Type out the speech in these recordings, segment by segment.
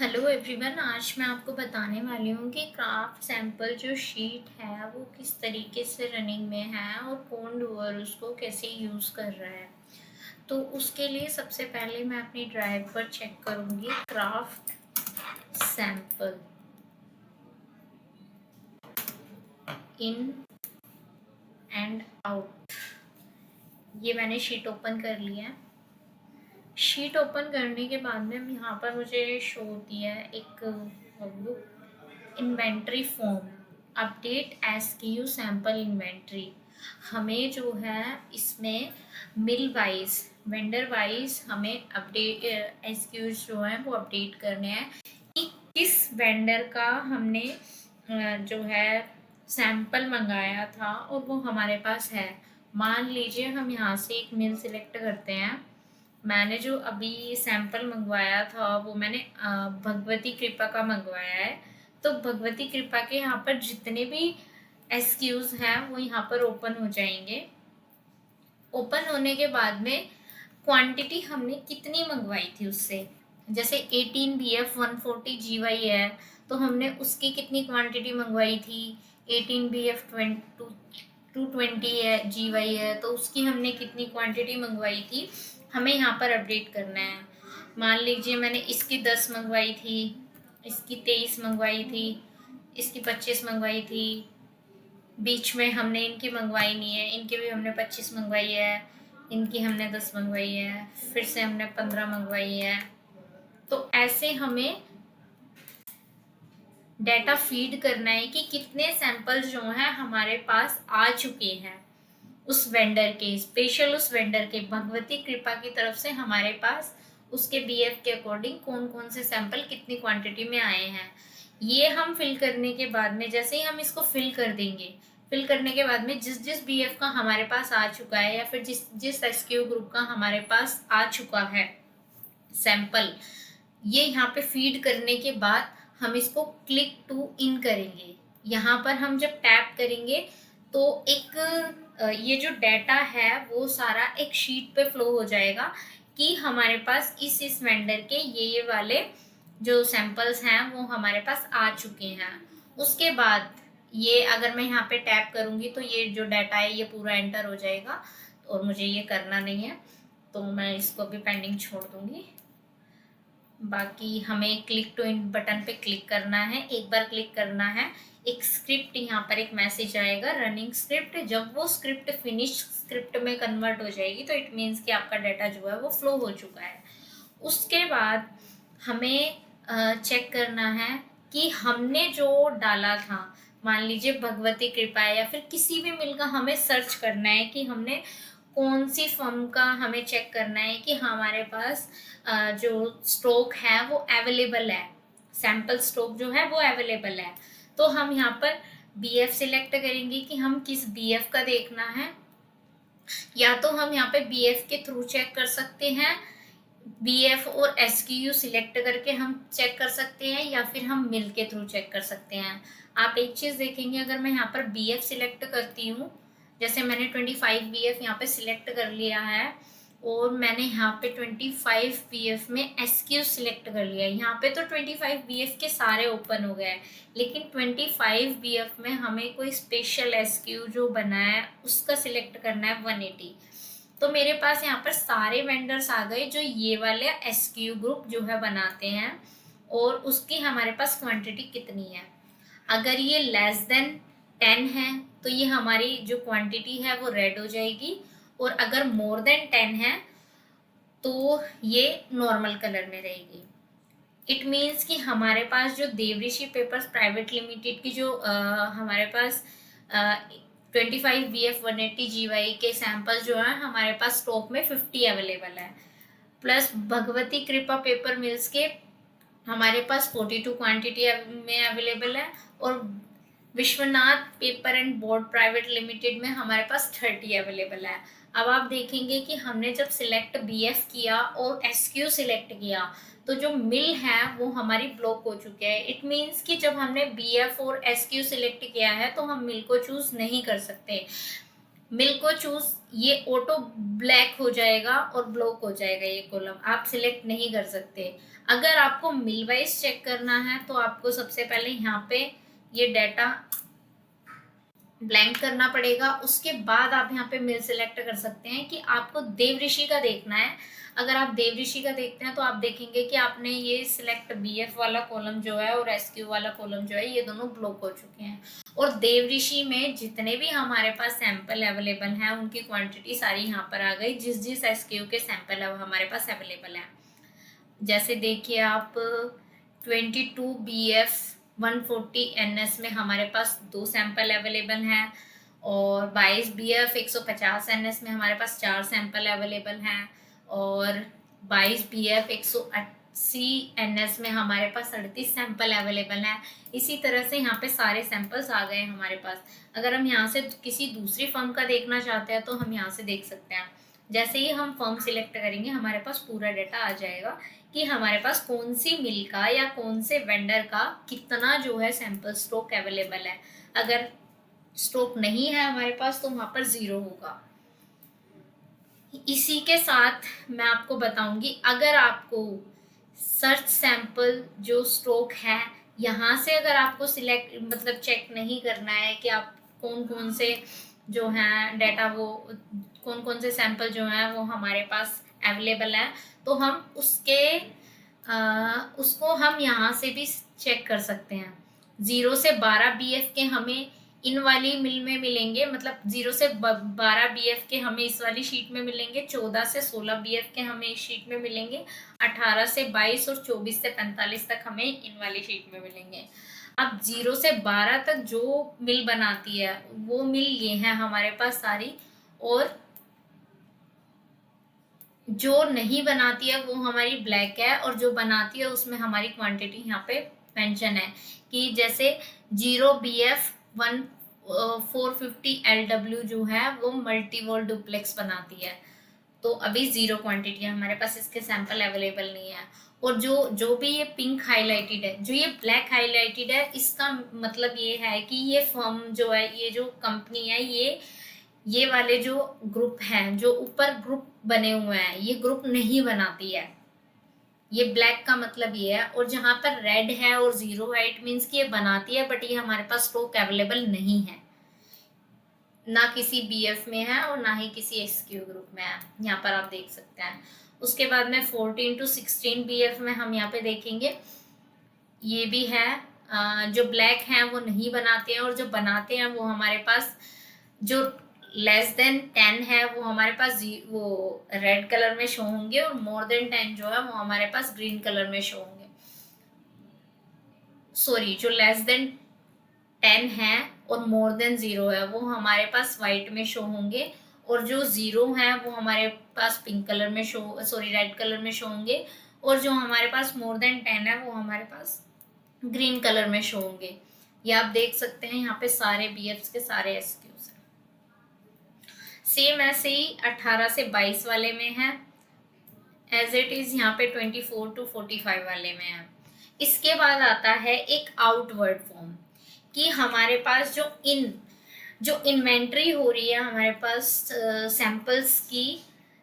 Hello everyone, आज मैं आपको बताने वाली हूँ कि क्राफ्ट सैंपल जो शीट है वो किस तरीके से रनिंग में है और कौन डूअर उसको कैसे यूज़ कर रहा है। तो उसके लिए सबसे पहले मैं अपनी ड्राइव पर चेक करूँगी craft sample in and out. ये मैंने शीट ओपन कर लिया है। शीट ओपन करने के बाद में यहाँ पर मुझे शो होती है एक book inventory form, update SQ sample inventory. हमें जो है इसमें मिल वाइज वेंडर वाइज हमें अपडेट एसक्यूज जो हैं वो अपडेट करने हैं कि किस वेंडर का हमने जो है सैंपल मंगाया था और वो हमारे पास है। मान लीजिए हम यहाँ से एक मिल सिलेक्ट करते हैं। मैंने जो अभी सैंपल मंगवाया था वो मैंने भगवती कृपा का मंगवाया है। तो भगवती कृपा के यहाँ पर जितने भी एसक्यूज हैं वो यहाँ पर ओपन हो जाएंगे। ओपन होने के बाद में क्वांटिटी हमने कितनी मंगवाई थी उससे, जैसे 18 BF 140 GY है तो हमने उसकी कितनी क्वांटिटी मंगवाई थी। 18 BF 220 है GY है तो उसकी हमने कितनी क्वांटिटी मंगवाई थी, हमें यहाँ पर अपडेट करना है। मान लीजिए मैंने इसकी 10 मंगवाई थी, इसकी 23 मंगवाई थी, इसकी 25 मंगवाई थी, बीच में हमने इनकी मंगवाई नहीं है, इनकी भी हमने 25 मंगवाई है, इनकी हमने 10 मंगवाई है, फिर से हमने 15 मंगवाई है। तो ऐसे हमें डाटा फीड करना है कि कितने सैंपल जो हैं हमारे पास आ चुके हैं उस वेंडर के, स्पेशल उस वेंडर के भगवती कृपा की तरफ से हमारे पास उसके बीएफ के अकॉर्डिंग कौन कौन से सैंपल कितनी क्वांटिटी में आए हैं। ये हम फिल करने के बाद में जैसे ही हम इसको फिल कर देंगे, फिल करने के बाद में जिस जिस बीएफ का हमारे पास आ चुका है या फिर जिस जिस एसक्यू ग्रुप का हमारे पास आ चुका है सैंपल, ये यहाँ पे फीड करने के बाद हम इसको क्लिक टू इन करेंगे। यहाँ पर हम जब टैप करेंगे तो एक ये जो डाटा है वो सारा एक शीट पे फ्लो हो जाएगा कि हमारे पास इस वेंडर के ये वाले जो सैंपल्स हैं वो हमारे पास आ चुके हैं। उसके बाद ये अगर मैं यहाँ पे टैप करूँगी तो ये जो डाटा है ये पूरा एंटर हो जाएगा और मुझे ये करना नहीं है तो मैं इसको भी पेंडिंग छोड़ दूँगी। बाकी हमें क्लिक टू इन बटन पे क्लिक करना है, एक बार क्लिक करना है, एक स्क्रिप्ट यहाँ पर एक मैसेज आएगा रनिंग स्क्रिप्ट। जब वो स्क्रिप्ट फिनिश स्क्रिप्ट में कन्वर्ट हो जाएगी तो इट मीन्स कि आपका डाटा जो है वो फ्लो हो चुका है। उसके बाद हमें चेक करना है कि हमने जो डाला था, मान लीजिए भगवती कृपा या फिर किसी भी मिल का हमें सर्च करना है कि हमने कौन सी फर्म का, हमें चेक करना है कि हमारे पास जो स्टॉक है वो अवेलेबल है, सैंपल स्टॉक जो है वो अवेलेबल है। तो हम यहाँ पर बीएफ सिलेक्ट करेंगे कि हम किस बीएफ का देखना है, या तो हम यहाँ पे बीएफ के थ्रू चेक कर सकते हैं, बीएफ और एसक्यू सिलेक्ट करके हम चेक कर सकते हैं, या फिर हम मिल के थ्रू चेक कर सकते हैं। आप एक चीज देखेंगे, अगर मैं यहाँ पर बीएफ सिलेक्ट करती हूँ, जैसे मैंने 25 बीएफ यहाँ पे सिलेक्ट कर लिया है और मैंने यहाँ पे 25 बीएफ में एसक्यू सिलेक्ट कर लिया है, यहाँ पे तो 25 बीएफ के सारे ओपन हो गए हैं, लेकिन 25 बीएफ में हमें कोई स्पेशल एसक्यू जो बना है उसका सिलेक्ट करना है 180। तो मेरे पास यहाँ पर सारे वेंडर्स आ गए जो ये वाले एसक्यू ग्रुप जो है बनाते हैं और उसकी हमारे पास क्वांटिटी कितनी है। अगर ये लेस देन 10 है तो ये हमारी जो क्वांटिटी है वो रेड हो जाएगी, और अगर मोर देन 10 है तो ये नॉर्मल कलर में रहेगी। इट मीन्स कि हमारे पास जो देवऋषि पेपर्स प्राइवेट लिमिटेड की जो हमारे पास 25 BF 180 GY के सैंपल जो है हमारे पास स्टॉक में 50 अवेलेबल है, प्लस भगवती कृपा पेपर मिल्स के हमारे पास 42 क्वांटिटी में अवेलेबल है, और Vishwanath paper and board private limited में हमारे पास 30 अवेलेबल है। अब आप देखेंगे कि हमने जब सिलेक्ट बीएफ किया और एसक्यू सिलेक्ट किया तो जो मिल है वो हमारी ब्लॉक हो चुके हैं। इट मीन्स कि जब हमने बीएफ और एसक्यू सिलेक्ट किया है तो हम मिल को चूज नहीं कर सकते। मिल को चूज, ये ऑटो ब्लैक हो जाएगा और ब्लॉक हो जाएगा, ये कॉलम आप सिलेक्ट नहीं कर सकते। अगर आपको मिल वाइज चेक करना है तो आपको सबसे पहले यहाँ पे ये डाटा ब्लैंक करना पड़ेगा, उसके बाद आप यहाँ पे मिल सिलेक्ट कर सकते हैं कि आपको देव ऋषि का देखना है। अगर आप देव ऋषि का देखते हैं तो आप देखेंगे कि आपने ये सिलेक्ट बीएफ वाला कॉलम जो है और एसक्यू वाला कॉलम जो है ये दोनों ब्लॉक हो चुके हैं। और देव ऋषि में जितने भी हमारे पास सैंपल अवेलेबल हैं उनकी क्वांटिटी सारी यहाँ पर आ गई, जिस जिस एसक्यू के सैंपल हमारे पास अवेलेबल है। जैसे देखिए आप 22 BF 140 NS में हमारे पास 2 सैंपल अवेलेबल हैं, और 22 BF 150 NS में हमारे पास 4 सैंपल अवेलेबल हैं, और 22 BF 180 NS में हमारे पास 38 सैंपल अवेलेबल हैं। इसी तरह से यहाँ पे सारे सैंपल्स आ गए हमारे पास। अगर हम यहाँ से किसी दूसरी फर्म का देखना चाहते हैं तो हम यहाँ से देख सकते हैं। जैसे ही हम फर्म सिलेक्ट करेंगे हमारे पास पूरा डाटा आ जाएगा कि हमारे पास कौन सी मिल का या कौन से वेंडर का कितना जो है सैंपल स्टॉक अवेलेबल है। अगर स्टॉक नहीं है हमारे पास तो वहां पर 0 होगा। इसी के साथ मैं आपको बताऊंगी, अगर आपको सर्च सैंपल जो स्टॉक है यहाँ से अगर आपको सिलेक्ट मतलब चेक नहीं करना है कि आप कौन कौन से जो हैं डाटा वो कौन कौन से सैंपल जो हैं वो हमारे पास अवेलेबल है, तो हम उसको हम यहाँ से भी चेक कर सकते हैं। 0 से 12 BF के हमें इन वाली मिल में मिलेंगे, मतलब 0 से 12 BF के हमें इस वाली शीट में मिलेंगे, 14 से 16 BF के हमें इस शीट में मिलेंगे, 18 से 22 और 24 से 45 तक हमें इन वाली शीट में मिलेंगे। अब 0 से 12 तक जो मिल बनाती है वो मिल ये है हमारे पास सारी, और जो नहीं बनाती है वो हमारी ब्लैक है, और जो बनाती है उसमें हमारी क्वांटिटी यहाँ पे मेंशन है कि जैसे 0 BF 450 LW जो है वो मल्टी वॉल डुप्लेक्स बनाती है, तो अभी 0 क्वांटिटी है हमारे पास, इसके सैंपल अवेलेबल नहीं है। और जो भी ये पिंक हाईलाइटेड है, जो ये ब्लैक हाईलाइटेड है, इसका मतलब ये है कि ये फर्म जो है, ये जो कंपनी है, ये वाले जो ग्रुप हैं, जो ऊपर ग्रुप बने हुए हैं, ये ग्रुप नहीं बनाती है। ये ब्लैक का मतलब ये है, और जहां पर रेड है और 0 है इट मीन्स कि ये बनाती है, बट ये हमारे पास स्टॉक अवेलेबल नहीं है, ना किसी बीएफ में है और ना ही किसी एसक्यू ग्रुप में है। यहाँ पर आप देख सकते हैं। उसके बाद में 14 to 16 BF में हम यहाँ पे देखेंगे, ये भी है। जो ब्लैक हैं वो नहीं बनाते हैं, और जो बनाते हैं वो हमारे पास जो लेस देन 10 है वो हमारे पास वो रेड कलर में शो होंगे, और मोर देन 10 जो है वो हमारे पास ग्रीन कलर में शो होंगे। सॉरी, जो लेस देन 10 है और मोर देन 0 है वो हमारे पास वाइट में शो होंगे, और जो 0 है वो हमारे पास पिंक कलर में रेड कलर में शो होंगे, और जो हमारे पास मोर देन 10 है वो हमारे पास ग्रीन कलर में शो होंगे। ये आप देख सकते हैं यहाँ पे सारे बीएफ्स के सारे एसक्यूज हैं। सेम ऐसे ही 18 से 22 वाले में है, एज इट इज यहाँ पे 24 to 45 वाले में है। इसके बाद आता है एक आउटवर्ड फॉर्म, कि हमारे पास जो इन्वेंट्री हो रही है हमारे पास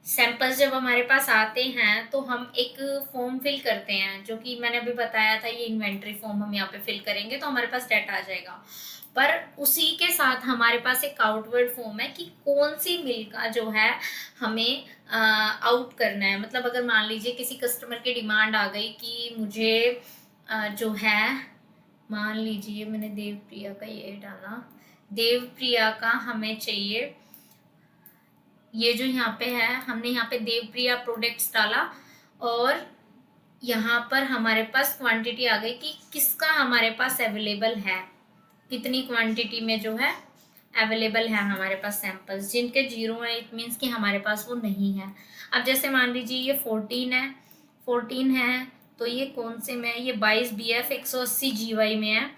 सैंपल्स जब हमारे पास आते हैं तो हम एक फॉर्म फिल करते हैं, जो कि मैंने अभी बताया था, ये इन्वेंट्री फॉर्म हम यहाँ पे फिल करेंगे तो हमारे पास डाटा आ जाएगा। पर उसी के साथ हमारे पास एक आउटवर्ड फॉर्म है कि कौन सी मिल का जो है हमें आउट करना है। मतलब अगर मान लीजिए किसी कस्टमर की डिमांड आ गई कि मुझे जो है, मान लीजिए मैंने देवप्रिया का ये डाला, देवप्रिया का हमें चाहिए, ये जो यहाँ पे है हमने यहाँ पे देवप्रिया प्रोडक्ट्स डाला, और यहाँ पर हमारे पास क्वांटिटी आ गई कि किसका हमारे पास अवेलेबल है, कितनी क्वांटिटी में जो है अवेलेबल है हमारे पास सैंपल्स। जिनके 0 है इट मीन्स कि हमारे पास वो नहीं है। अब जैसे मान लीजिए ये 14 है तो ये कौन से में है, ये 22 BF 180 GY में है।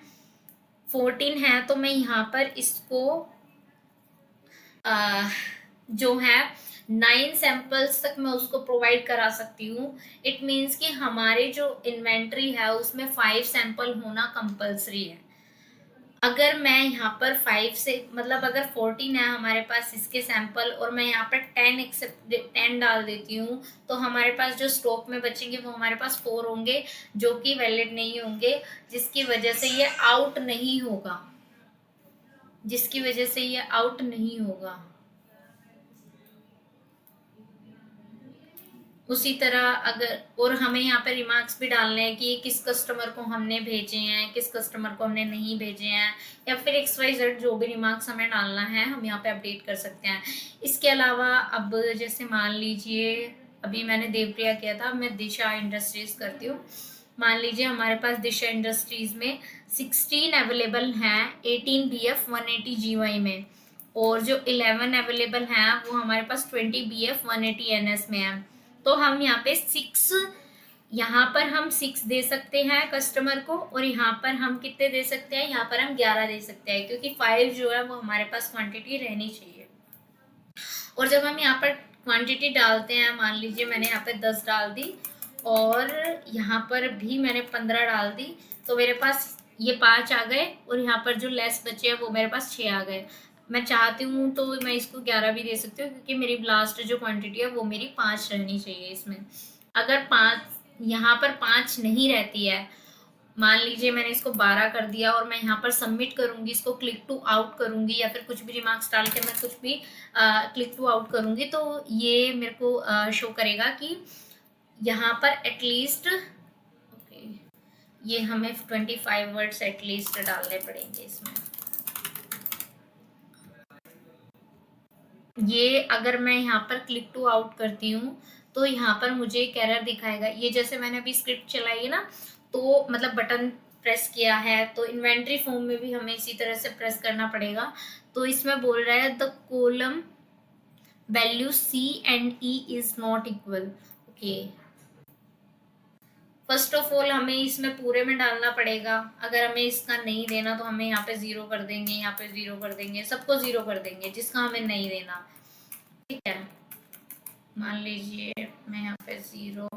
14 है तो मैं यहाँ पर इसको जो है 9 सैंपल्स तक मैं उसको प्रोवाइड करा सकती हूँ। इट मीन्स कि हमारे जो इन्वेंट्री है उसमें 5 सैंपल होना कंपल्सरी है। अगर मैं यहाँ पर 5 से मतलब अगर 14 है हमारे पास इसके सैंपल और मैं यहाँ पर 10 डाल देती हूँ, तो हमारे पास जो स्टॉक में बचेंगे वो हमारे पास 4 होंगे जो कि वैलिड नहीं होंगे, जिसकी वजह से ये आउट नहीं होगा, जिसकी वजह से ये आउट नहीं होगा। उसी तरह अगर और हमें यहाँ पे रिमार्क्स भी डालने हैं कि किस कस्टमर को हमने भेजे हैं, किस कस्टमर को हमने नहीं भेजे हैं, या फिर XYZ जो भी रिमार्क्स हमें डालना है हम यहाँ पे अपडेट कर सकते हैं। इसके अलावा अब जैसे मान लीजिए अभी मैंने देवप्रिया किया था, मैं दिशा इंडस्ट्रीज करती हूँ। मान लीजिए हमारे पास दिशा इंडस्ट्रीज में 16 अवेलेबल हैं 18 BF 180 GY में, और जो 11 अवेलेबल हैं वो हमारे पास 20 BF 180 NS में है। तो हम यहाँ पे 6, यहाँ पर हम 6 दे सकते हैं कस्टमर को, और यहाँ पर हम कितने दे सकते हैं, यहाँ पर हम 11 दे सकते हैं, क्योंकि 5 जो है वो हमारे पास क्वांटिटी रहनी चाहिए। और जब हम यहाँ पर क्वांटिटी डालते हैं, मान लीजिए मैंने यहाँ पे 10 डाल दी और यहाँ पर भी मैंने 15 डाल दी, तो मेरे पास ये 5 आ गए, और यहाँ पर जो लेस बचे हैं वो मेरे पास 6 आ गए। मैं चाहती हूँ तो मैं इसको 11 भी दे सकती हूँ, क्योंकि मेरी लास्ट जो क्वांटिटी है वो मेरी 5 रहनी चाहिए इसमें। अगर 5 यहाँ पर 5 नहीं रहती है, मान लीजिए मैंने इसको 12 कर दिया और मैं यहाँ पर सबमिट करूंगी, इसको क्लिक टू आउट करूंगी, या फिर कुछ भी रिमार्क्स डाल के मैं कुछ भी क्लिक टू आउट करूंगी, तो ये मेरे को शो करेगा कि यहाँ पर एटलीस्ट ये हमें 25 वर्ड्स एटलीस्ट डालने पड़ेंगे इसमें। ये अगर मैं यहाँ पर क्लिक टू आउट करती हूँ तो यहाँ पर मुझे एक एरर दिखाएगा। ये जैसे मैंने अभी स्क्रिप्ट चलाई है ना, तो मतलब बटन प्रेस किया है, तो इन्वेंट्री फॉर्म में भी हमें इसी तरह से प्रेस करना पड़ेगा। तो इसमें बोल रहा है the column value C&E is not equal. Okay, first of all हमें इसमें पूरे में डालना पड़ेगा। अगर हमें इसका नहीं देना तो हमें यहाँ पे 0 कर देंगे, यहाँ पे 0 कर देंगे, सबको 0 कर देंगे जिसका हमें नहीं देना। ठीक है, मान लीजिए मैं यहाँ पे 0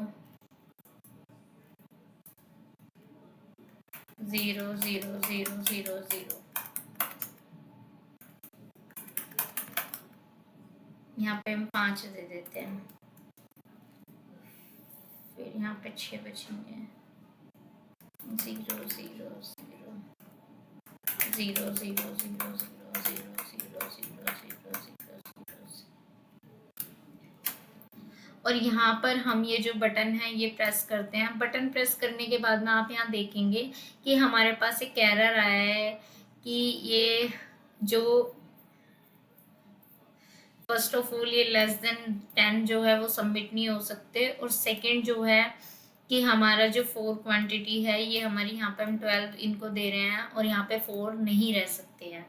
0 0 0 0 0 यहाँ पे हम 5 दे देते हैं, फिर यहाँ पे 6 बचेंगे। 0 0 0 0 0 0 0 0 और यहाँ पर हम ये जो बटन है ये प्रेस करते हैं। बटन प्रेस करने के बाद में आप यहाँ देखेंगे कि हमारे पास एक एरर आया है कि ये जो फर्स्ट ऑफ ऑल ये लेस देन 10 जो है वो सबमिट नहीं हो सकते, और सेकंड जो है कि हमारा जो 4 क्वांटिटी है ये हमारी यहाँ पे हम 12 इनको दे रहे हैं और यहाँ पे 4 नहीं रह सकते हैं,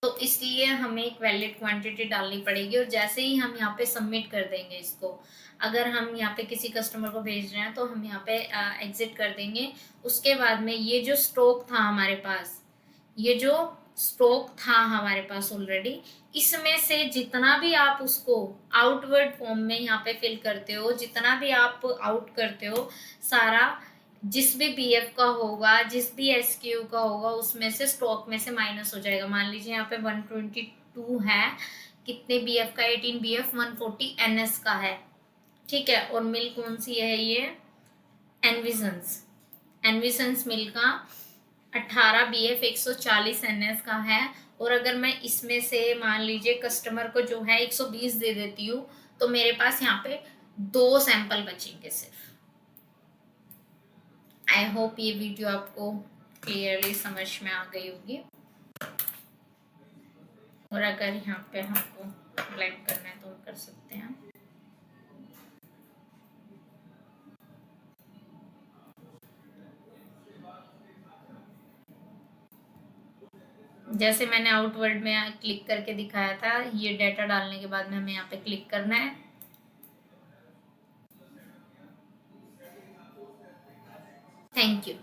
तो इसलिए हमें एक वैलिड क्वांटिटी डालनी पड़ेगी। और जैसे ही हम यहाँ पे सबमिट कर देंगे इसको, अगर हम यहाँ पे किसी कस्टमर को भेज रहे हैं तो हम यहाँ पे एग्जिट कर देंगे। उसके बाद में ये जो स्टॉक था हमारे पास, ये जो स्टॉक था हमारे पास ऑलरेडी, इसमें से जितना भी आप उसको आउटवर्ड फॉर्म में यहाँ पे फिल करते हो, जितना भी आप आउट करते हो, सारा जिस भी BF का होगा, जिस भी SKU का होगा, उसमें से स्टॉक में से माइनस हो जाएगा। मान लीजिए यहाँ पे 122 है, कितने BF का, 18 BF 140 NS का है। ठीक है, और मिल कौन सी है, ये एनविसन्स मिल का 18 BF 140 NS का है। और अगर मैं इसमें से मान लीजिए कस्टमर को जो है 120 दे देती हूँ, तो मेरे पास यहाँ पे 2 सैंपल बचेंगे सिर्फ। आई होप ये वीडियो आपको क्लियरली समझ में आ गई होगी। और अगर यहाँ पे हमको ब्लैंक करना है तो हम कर सकते हैं। जैसे मैंने आउटवर्ड में क्लिक करके दिखाया था, ये डेटा डालने के बाद में हमें यहाँ पे क्लिक करना है। Thank you.